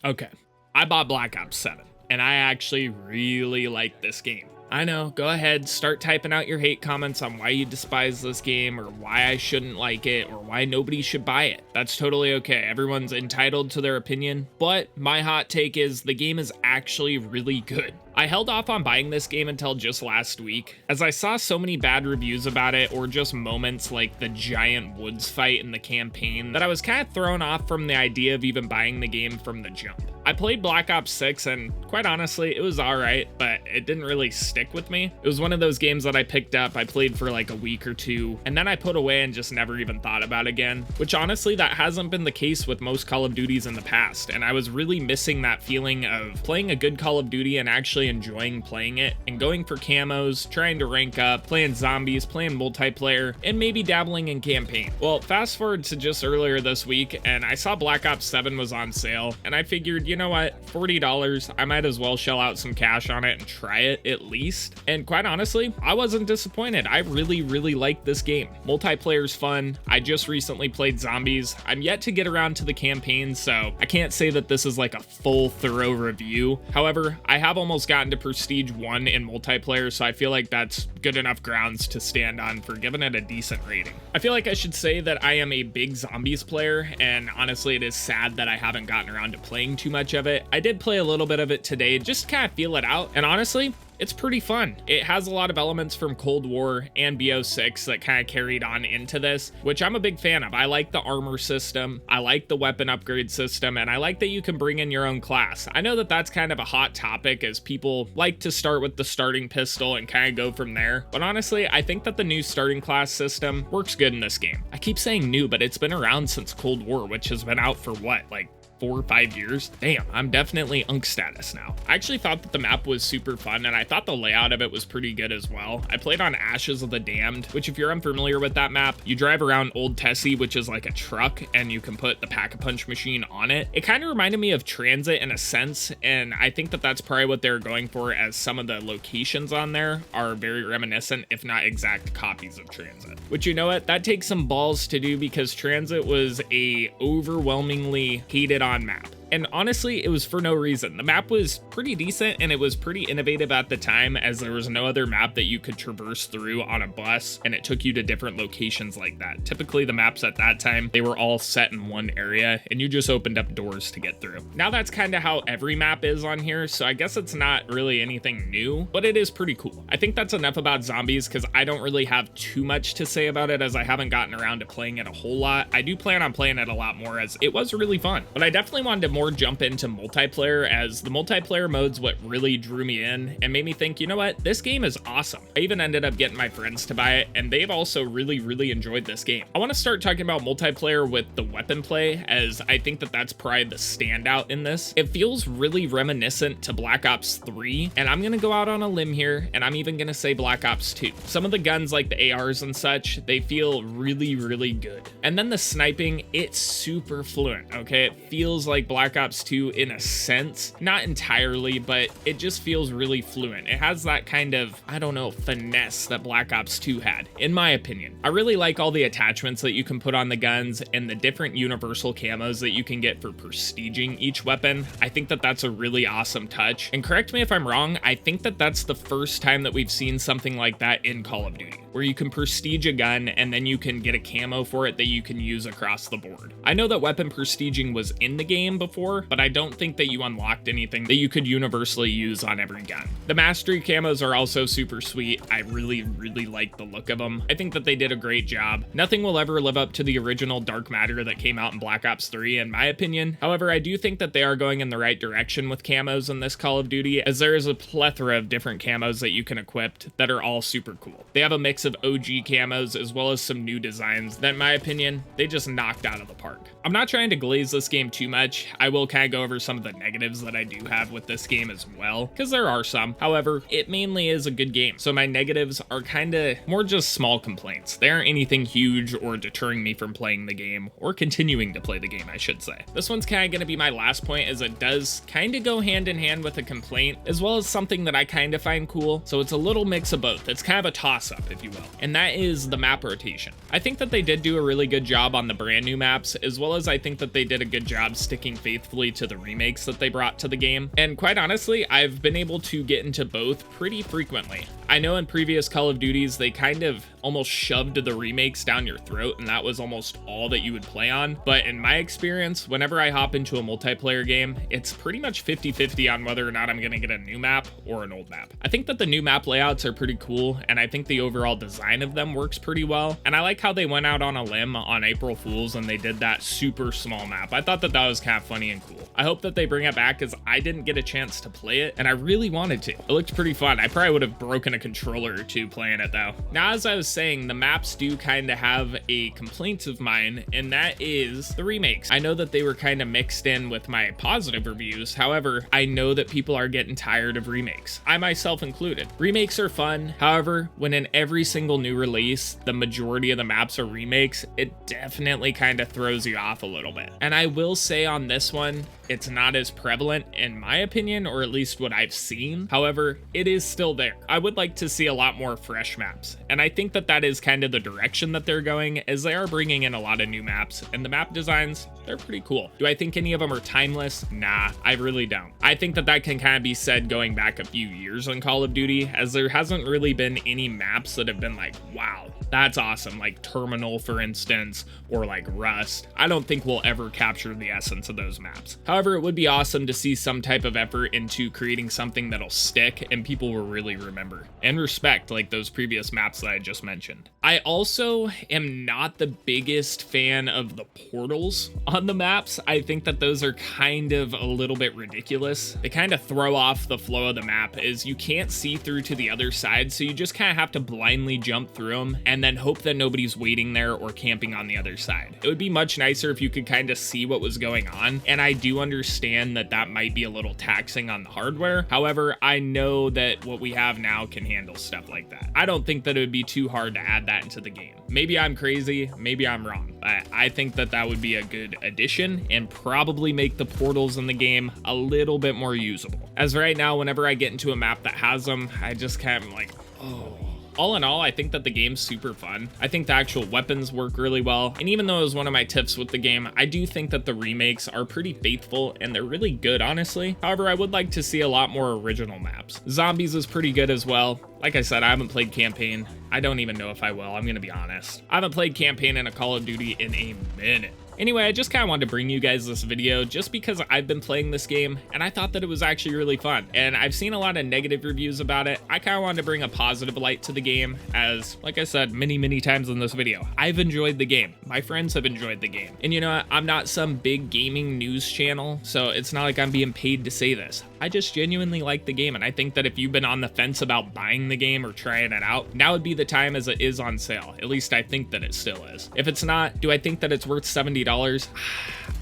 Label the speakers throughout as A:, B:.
A: Okay, I bought Black Ops 7, and I actually really like this game. I know, go ahead, start typing out your hate comments on why you despise this game, or why I shouldn't like it, or why nobody should buy it. That's totally okay, everyone's entitled to their opinion, but my hot take is the game is actually really good. I held off on buying this game until just last week, as I saw so many bad reviews about it, or just moments like the giant woods fight in the campaign, that I was kind of thrown off from the idea of even buying the game from the jump. I played Black Ops 6 and quite honestly, it was alright, but it didn't really stick with me. It was one of those games that I picked up, I played for like a week or two, and then I put away and just never even thought about again, which honestly, that hasn't been the case with most Call of Duties in the past, and I was really missing that feeling of playing a good Call of Duty and actually enjoying playing it, and going for camos, trying to rank up, playing zombies, playing multiplayer, and maybe dabbling in campaign. Well, fast forward to just earlier this week, and I saw Black Ops 7 was on sale, and I figured, you know what, $40, I might as well shell out some cash on it and try it at least. And quite honestly, I wasn't disappointed. I really liked this game. Multiplayer's fun. I just recently played zombies. I'm yet to get around to the campaign, so I can't say that this is like a full thorough review. However, I have almost gotten to Prestige 1 in multiplayer, so I feel like that's good enough grounds to stand on for giving it a decent rating. I feel like I should say that I am a big zombies player, and honestly, it is sad that I haven't gotten around to playing too much of it. I did play a little bit of it today, just to kind of feel it out, and honestly, it's pretty fun. It has a lot of elements from Cold War and BO6 that kind of carried on into this, which I'm a big fan of. I like the armor system, I like the weapon upgrade system, and I like that you can bring in your own class. I know that that's kind of a hot topic, as people like to start with the starting pistol and kind of go from there, but honestly, I think that the new starting class system works good in this game. I keep saying new, but it's been around since Cold War, which has been out for what, like 4 or 5 years? Damn, I'm definitely Unk status now. I actually thought that the map was super fun, and I thought the layout of it was pretty good as well. I played on Ashes of the Damned, which if you're unfamiliar with that map, you drive around Old Tessie, which is like a truck, and you can put the Pack-a-Punch machine on it. It kind of reminded me of Transit in a sense, and I think that that's probably what they're going for, as some of the locations on there are very reminiscent, if not exact copies of Transit. Which, you know what, that takes some balls to do, because Transit was a overwhelmingly hated on map. And honestly, it was for no reason. The map was pretty decent, and it was pretty innovative at the time, as there was no other map that you could traverse through on a bus, and it took you to different locations like that. Typically, the maps at that time, they were all set in one area, and you just opened up doors to get through. Now that's kind of how every map is on here, so I guess it's not really anything new, but it is pretty cool. I think that's enough about zombies, because I don't really have too much to say about it, as I haven't gotten around to playing it a whole lot. I do plan on playing it a lot more, as it was really fun, but I definitely wanted to more jump into multiplayer, as the multiplayer mode's what really drew me in and made me think, you know what, this game is awesome. I even ended up getting my friends to buy it, and they've also really enjoyed this game. I want to start talking about multiplayer with the weapon play, as I think that that's probably the standout in this. It feels really reminiscent to Black Ops 3, and I'm gonna go out on a limb here, and I'm even gonna say Black Ops 2. Some of the guns, like the ARs and such, they feel really good. And then the sniping, it's super fluent, okay? It feels like Black Ops 2 in a sense, not entirely, but it just feels really fluent. It has that kind of, I don't know, finesse that Black Ops 2 had, in my opinion. I really like all the attachments that you can put on the guns, and the different universal camos that you can get for prestiging each weapon. I think that that's a really awesome touch, and correct me if I'm wrong, I think that that's the first time that we've seen something like that in Call of Duty, where you can prestige a gun and then you can get a camo for it that you can use across the board. I know that weapon prestiging was in the game before, but I don't think that you unlocked anything that you could universally use on every gun. The mastery camos are also super sweet. I really like the look of them. I think that they did a great job. Nothing will ever live up to the original Dark Matter that came out in Black Ops 3, in my opinion. However, I do think that they are going in the right direction with camos in this Call of Duty, as there is a plethora of different camos that you can equip that are all super cool. They have a mix of OG camos as well as some new designs that, in my opinion, they just knocked out of the park. I'm not trying to glaze this game too much. I will kind of go over some of the negatives that I do have with this game as well, because there are some. However, it mainly is a good game, so my negatives are kind of more just small complaints. They aren't anything huge or deterring me from playing the game, or continuing to play the game, I should say. This one's kind of going to be my last point, as it does kind of go hand in hand with a complaint, as well as something that I kind of find cool, so it's a little mix of both. It's kind of a toss-up, if you will, and that is the map rotation. I think that they did do a really good job on the brand new maps, as well as I think that they did a good job sticking faithful faithfully to the remakes that they brought to the game. And quite honestly, I've been able to get into both pretty frequently. I know in previous Call of Duties, they kind of almost shoved the remakes down your throat, and that was almost all that you would play on. But in my experience, whenever I hop into a multiplayer game, it's pretty much 50-50 on whether or not I'm gonna get a new map or an old map. I think that the new map layouts are pretty cool, and I think the overall design of them works pretty well. And I like how they went out on a limb on April Fools and they did that super small map. I thought that that was kind of funny and cool. I hope that they bring it back, as I didn't get a chance to play it, and I really wanted to. It looked pretty fun. I probably would have broken a controller or two playing it though. Now, as I was saying, the maps do kind of have a complaint of mine, and that is the remakes. I know that they were kind of mixed in with my positive reviews. However, I know that people are getting tired of remakes. I myself included. Remakes are fun. However, when in every single new release, the majority of the maps are remakes, it definitely kind of throws you off a little bit. And I will say on this one, it's not as prevalent in my opinion, or at least what I've seen. However, it is still there. I would like to see a lot more fresh maps, and I think that that is kind of the direction that they're going, as they are bringing in a lot of new maps, and the map designs, they're pretty cool. Do I think any of them are timeless? Nah, I really don't. I think that that can kind of be said going back a few years on Call of Duty, as there hasn't really been any maps that have been like, wow, that's awesome, like Terminal, for instance, or like Rust. I don't think we'll ever capture the essence of those maps. However, it would be awesome to see some type of effort into creating something that'll stick and people will really remember and respect, like those previous maps that I just mentioned. I also am not the biggest fan of the portals on the maps. I think that those are kind of a little bit ridiculous. They kind of throw off the flow of the map, as you can't see through to the other side, so you just kind of have to blindly jump through them and then hope that nobody's waiting there or camping on the other side. It would be much nicer if you could kind of see what was going on, and I do understand that that might be a little taxing on the hardware. However, I know that what we have now can handle stuff like that. I don't think that it would be too hard to add that into the game. Maybe I'm crazy, maybe I'm wrong, but I think that that would be a good addition and probably make the portals in the game a little bit more usable. As right now, whenever I get into a map that has them, I just kind of like, oh. All in all, I think that the game's super fun. I think the actual weapons work really well. And even though it was one of my tips with the game, I do think that the remakes are pretty faithful and they're really good, honestly. However, I would like to see a lot more original maps. Zombies is pretty good as well. Like I said, I haven't played campaign. I don't even know if I will, I'm gonna be honest. I haven't played campaign in a Call of Duty in a minute. Anyway, I just kind of wanted to bring you guys this video just because I've been playing this game and I thought that it was actually really fun. And I've seen a lot of negative reviews about it. I kind of wanted to bring a positive light to the game, as, like I said many times in this video, I've enjoyed the game. My friends have enjoyed the game. And you know what? I'm not some big gaming news channel, so it's not like I'm being paid to say this. I just genuinely like the game, and I think that if you've been on the fence about buying the game or trying it out, now would be the time, as it is on sale. At least I think that it still is. If it's not, do I think that it's worth $70?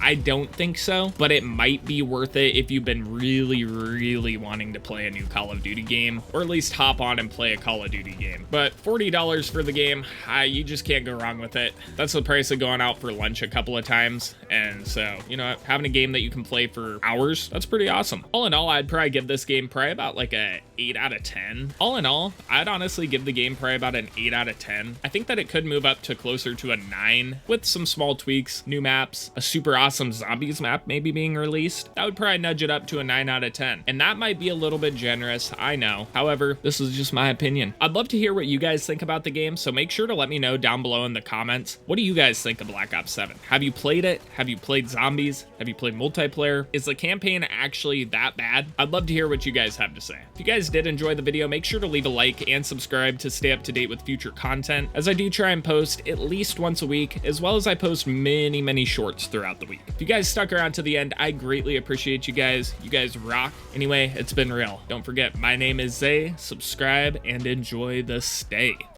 A: I don't think so, but it might be worth it if you've been really wanting to play a new Call of Duty game, or at least hop on and play a Call of Duty game. But $40 for the game, you just can't go wrong with it. That's the price of going out for lunch a couple of times, and so, you know, having a game that you can play for hours, that's pretty awesome. All in all, I'd probably give this game probably about like a 8 out of 10. All in all, I'd honestly give the game probably about an 8 out of 10. I think that it could move up to closer to a 9 with some small tweaks, new maps, a super awesome zombies map maybe being released. That would probably nudge it up to a 9 out of 10. And that might be a little bit generous, I know. However, this is just my opinion. I'd love to hear what you guys think about the game, so make sure to let me know down below in the comments. What do you guys think of Black Ops 7? Have you played it? Have you played zombies? Have you played multiplayer? Is the campaign actually that bad? I'd love to hear what you guys have to say. If you guys did enjoy the video, make sure to leave a like and subscribe to stay up to date with future content, as I do try and post at least once a week, as well as I post many shorts throughout the week. If you guys stuck around to the end, I greatly appreciate you guys. You guys rock. Anyway, it's been real. Don't forget, my name is Zay. Subscribe and enjoy the stay.